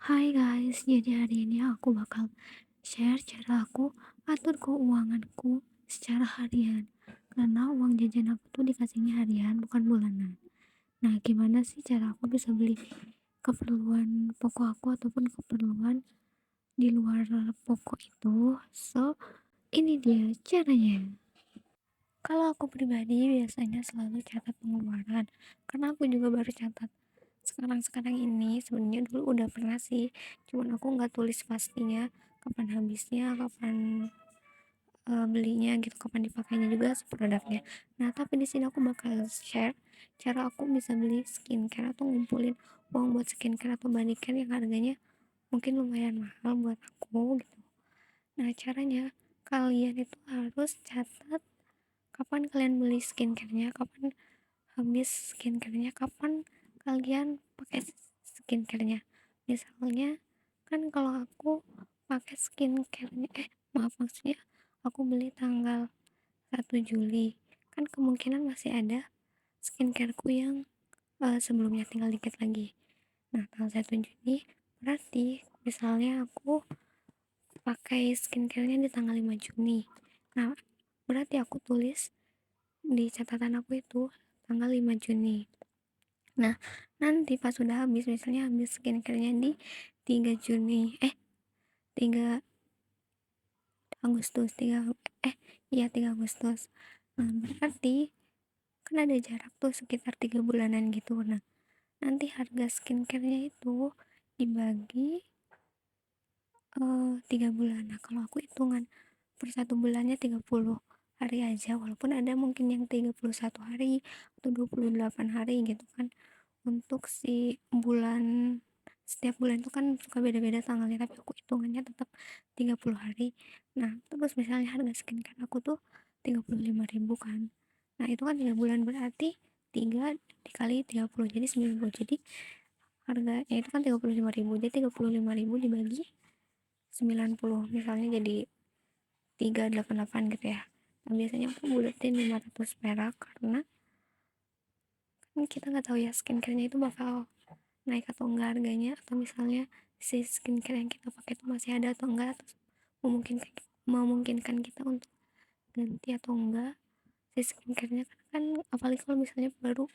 Hai guys, jadi hari ini aku bakal share cara aku atur keuanganku secara harian. Karena uang jajan aku tuh dikasihnya harian, bukan bulanan. Nah, gimana sih cara aku bisa beli keperluan pokok aku ataupun keperluan di luar pokok itu? Ini dia caranya. Kalau aku pribadi biasanya selalu catat pengeluaran, karena aku juga baru catat sekarang-sekarang ini. Sebenarnya dulu udah pernah sih, cuman aku nggak tulis pastinya kapan habisnya, kapan belinya gitu, kapan dipakainya juga produknya. Nah, tapi di sini aku bakal share cara aku bisa beli skincare atau ngumpulin uang buat skincare atau body care yang harganya mungkin lumayan mahal buat aku gitu. Nah, caranya kalian itu harus catat kapan kalian beli skincare-nya, kapan habis skincare-nya, kapan kalian pakai skincare-nya. Misalnya kan kalau aku pakai skincare-nya, maaf, maksudnya aku beli tanggal 1 Juli, kan kemungkinan masih ada skincareku yang sebelumnya tinggal dikit lagi. Nah, tanggal 1 Juni berarti misalnya aku pakai skincare-nya di tanggal 5 Juni. Nah, berarti aku tulis di catatan aku itu tanggal 5 Juni. Nah, nanti pas sudah habis, misalnya habis skincare-nya di 3 Juni, 3 Agustus, 3 iya 3 Agustus. Nah, berarti kan ada jarak tuh sekitar 3 bulanan gitu. Nah, nanti harga skincare-nya itu dibagi 3 bulan. Nah, kalau aku hitungan per 1 bulannya 30 hari aja, walaupun ada mungkin yang 31 hari atau 28 hari gitu kan. Untuk si bulan, setiap bulan itu kan suka beda-beda tanggalnya, tapi aku hitungannya tetap 30 hari. Nah, terus misalnya harga skincare aku tuh 35.000 kan. Nah, itu kan 3 bulan, berarti 3 dikali 30 jadi 90. Jadi harganya itu kan 35.000, jadi 35.000 dibagi 90, misalnya jadi 388 gitu ya. Nah, biasanya aku buletin 500 perak, karena kan kita nggak tahu ya skincare-nya itu bakal naik atau enggak harganya, atau misalnya si skincare yang kita pakai itu masih ada atau enggak, atau memungkinkan memungkinkan kita untuk ganti atau enggak si skincare-nya. Kan apalagi kalau misalnya baru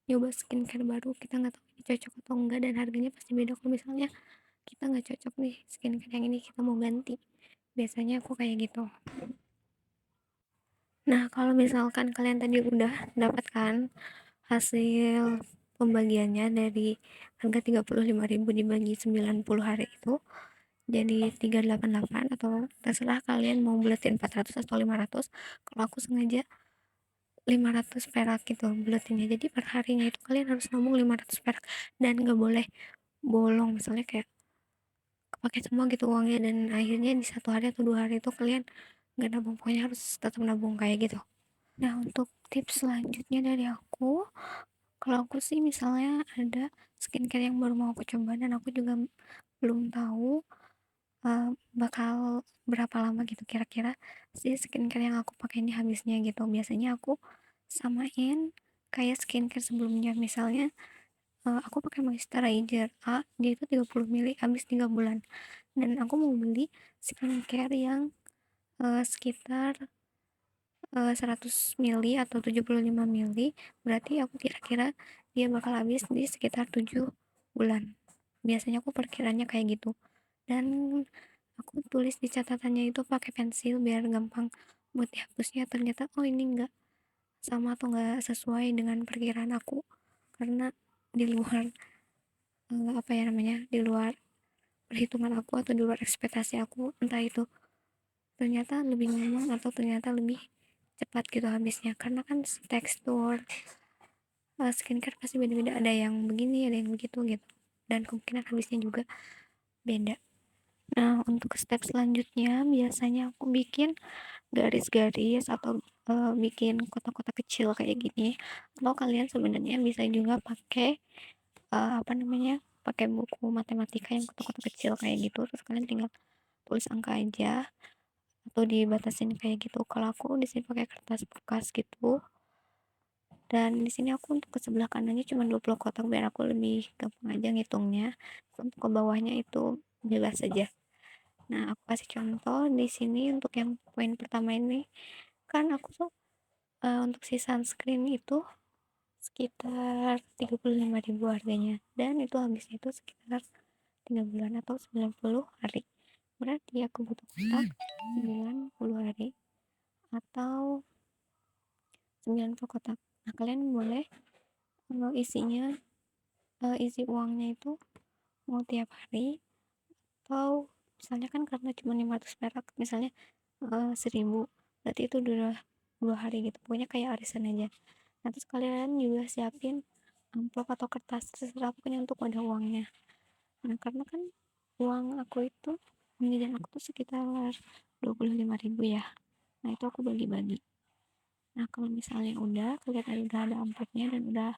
nyoba skincare baru, kita nggak tahu ini cocok atau enggak, dan harganya pasti beda. Kalau misalnya kita nggak cocok nih skincare yang ini, kita mau ganti, biasanya aku kayak gitu. Nah, kalau misalkan kalian tadi udah dapatkan hasil pembagiannya dari harga 35.000 dibagi 90 hari itu jadi 388, atau terserah kalian mau buletin 400 atau 500. Kalau aku sengaja 500 perak gitu buletinnya, jadi per harinya itu kalian harus nabung 500 perak dan gak boleh bolong, misalnya kayak kepake semua gitu uangnya dan akhirnya di 1 hari atau 2 hari itu kalian gak nabung. Pokoknya harus tetap nabung kayak gitu. Nah, untuk tips selanjutnya dari aku, kalau aku sih misalnya ada skincare yang baru mau aku coba dan aku juga belum tahu bakal berapa lama gitu kira-kira si skincare yang aku pakai ini habisnya gitu. Biasanya aku samain kayak skincare sebelumnya. Misalnya aku pakai moisturizer A, dia itu 30 mili habis 3 bulan, dan aku mau beli skincare yang sekitar 100 mili atau 75 mili, berarti aku kira-kira dia bakal habis di sekitar 7 bulan. Biasanya aku perkiranya kayak gitu, dan aku tulis di catatannya itu pakai pensil biar gampang buat dihapusnya. Ternyata oh ini enggak sama atau enggak sesuai dengan perkiraan aku, karena di luar apa ya namanya, di luar perhitungan aku atau di luar ekspektasi aku, entah itu ternyata lebih lama atau ternyata lebih cepat gitu habisnya. Karena kan tekstur skincare pasti beda-beda, ada yang begini ada yang begitu gitu, dan kemungkinan habisnya juga beda. Nah, untuk step selanjutnya biasanya aku bikin garis-garis atau bikin kotak-kotak kecil kayak gini, atau kalian sebenarnya bisa juga pakai apa namanya, pakai buku matematika yang kotak-kotak kecil kayak gitu, terus kalian tinggal tulis angka aja atau dibatasin kayak gitu. Kalau aku di sini pakai kertas bekas gitu, Dan di sini aku untuk ke sebelah kanannya cuma 20 kotak biar aku lebih gampang aja ngitungnya. Untuk ke bawahnya itu bebas saja. Nah, aku kasih contoh di sini untuk yang poin pertama ini, kan aku tuh untuk si sunscreen itu sekitar 35.000 harganya, dan itu habisnya itu sekitar 3 bulan atau 90 hari. Berarti aku butuh kotak 90 hari atau 90 kotak. Nah, kalian boleh isinya isi uangnya itu mau tiap hari, atau misalnya kan karena cuma 500 perak, misalnya 1000, berarti itu udah 2 hari gitu, pokoknya kayak arisan aja. Nah, terus kalian juga siapin amplop atau kertas terserah pokoknya untuk ada uangnya. Nah, karena kan uang aku itu, jajan aku tuh sekitar 25.000 ya. Nah, itu aku bagi-bagi. Nah, kalau misalnya udah kalian udah ada amplopnya dan udah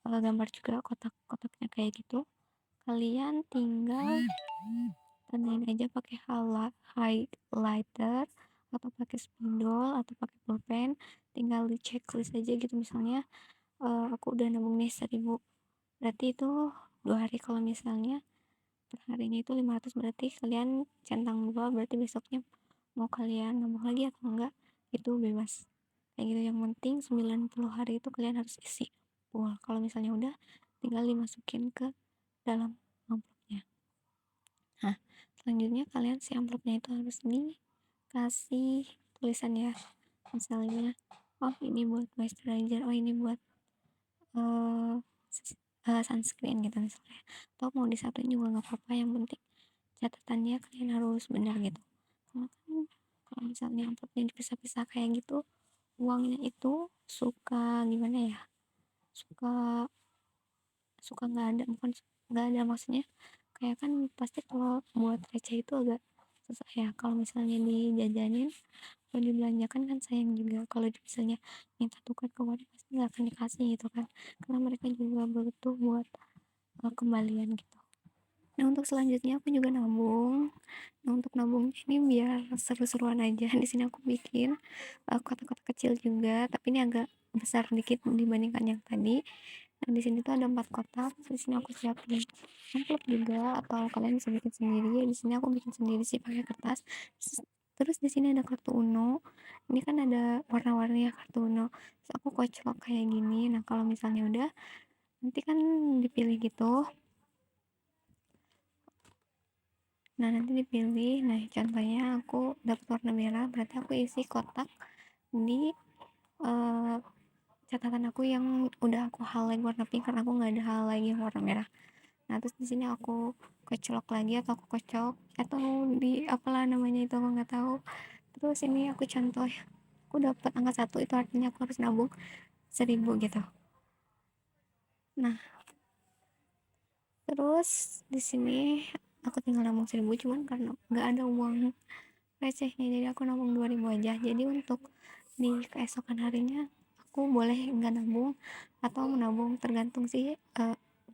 gambar juga kotak-kotaknya kayak gitu, kalian tinggal tandain aja pakai highlighter atau pakai spidol atau pakai pulpen. Tinggal di checklist aja gitu, misalnya aku udah nabung nih 1000, berarti itu 2 hari. Kalau misalnya per harinya itu 500, berarti kalian centang 2, berarti besoknya mau kalian nabung lagi atau enggak itu bebas kayak gitu. Yang penting 90 hari itu kalian harus isi full. Kalau misalnya udah, tinggal dimasukin ke dalam amplopnya. Nah, selanjutnya kalian si amplopnya itu harus dikasih tulisan ya, misalnya oh ini buat moisturizer, oh ini buat uh, sunscreen gitu misalnya, atau mau disatuin juga nggak apa-apa, yang penting catatannya kalian harus benar gitu. Karena kan kalau misalnya amplopnya dipisah-pisah kayak gitu, uangnya itu suka gimana ya, suka suka nggak ada, bukan nggak ada maksudnya, kayak kan pasti kalau buat receh itu agak susah ya. Kalau misalnya dijajanin, kalau dibelanjakan kan sayang juga. Kalau misalnya minta tukar ke wadah pasti nggak akan dikasih gitu kan, karena mereka juga butuh buat kembalian gitu. Nah, untuk selanjutnya aku juga nabung. Nah, untuk nabung ini biar seru-seruan aja, di sini aku bikin kotak-kotak kecil juga, tapi ini agak besar dikit dibandingkan yang tadi. Nah, di sini tuh ada 4 kotak. Di sini aku siapin amplop juga, atau kalian bisa bikin sendiri. Di sini aku bikin sendiri sih pakai kertas. Terus di sini ada kartu Uno. Ini kan ada warna-warni ya kartu Uno. Terus aku kocok kayak gini. Nah, kalau misalnya udah, nanti kan dipilih gitu. Nah, nanti dipilih. Nah, contohnya aku dapat warna merah, berarti aku isi kotak di uh, catatan aku yang udah aku highlight warna pink, karena aku nggak ada highlight yang warna merah. Nah, terus di sini aku kecolok lagi, atau aku kocok, atau di apalah namanya itu aku nggak tahu. Terus ini aku contoh, aku dapat angka 1, itu artinya aku harus nabung 1000 gitu. Nah, terus di sini aku tinggal nabung 1000, cuman karena nggak ada uang recehnya jadi aku nabung 2000 aja. Jadi untuk di keesokan harinya aku boleh nggak nabung atau menabung, tergantung sih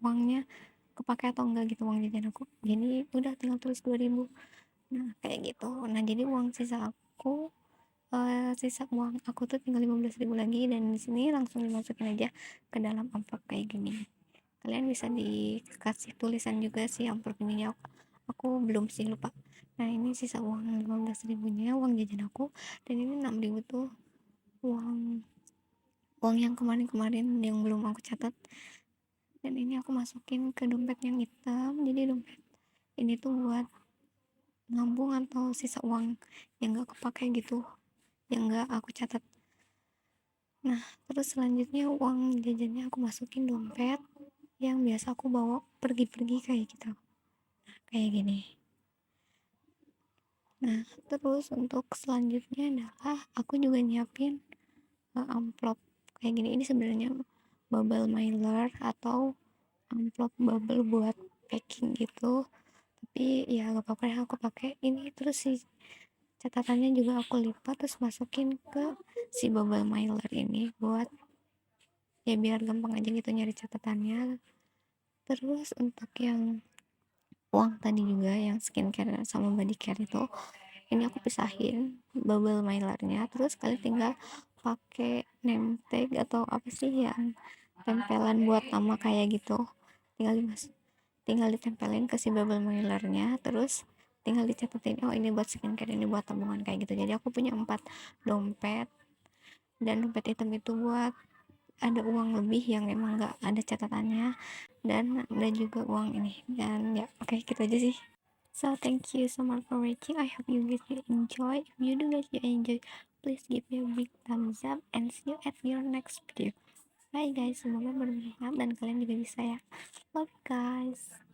uangnya kepake atau enggak gitu, uang jajan aku. Jadi udah tinggal tulis 2000. Nah, kayak gitu. Nah, jadi uang sisa aku, sisa uang aku tuh tinggal 15.000 lagi, dan di sini langsung dimasukin aja ke dalam amplop kayak gini. Kalian bisa dikasih tulisan juga sih amplop ininya, aku belum sih, lupa. Nah, ini sisa uang 15.000 nya uang jajan aku, dan ini 6.000 tuh uang uang yang kemarin-kemarin yang belum aku catat, dan ini aku masukin ke dompet yang hitam. Jadi dompet ini tuh buat nabung atau sisa uang yang gak kepake gitu, yang gak aku catat. Nah, terus selanjutnya uang jajannya aku masukin dompet yang biasa aku bawa pergi-pergi kayak gitu, kayak gini. Nah, terus untuk selanjutnya adalah aku juga nyiapin amplop kayak gini. Ini sebenarnya bubble mailer atau amplop bubble buat packing gitu, tapi ya gak apa-apa ya aku pakai ini. Terus si catatannya juga aku lipat terus masukin ke si bubble mailer ini buat ya biar gampang aja gitu nyari catatannya. Terus untuk yang uang tadi juga yang skincare sama body care itu, ini aku pisahin bubble mailernya, terus kalian tinggal pakai name tag atau apa sih yang tempelan buat nama kayak gitu, tinggal tinggal ditempelin ke si bubble mailernya, terus tinggal dicatetin oh ini buat skincare, ini buat tabungan kayak gitu. Jadi aku punya 4 dompet, dan dompet hitam itu buat ada uang lebih yang emang nggak ada catatannya, dan ada juga uang ini. Dan ya oke, gitu aja sih. So thank you so much for watching. I hope you guys will enjoy. If you do guys you enjoy, please give me a big thumbs up and see you at your next video. Bye guys, semoga bermanfaat dan kalian juga bisa ya. Love you guys.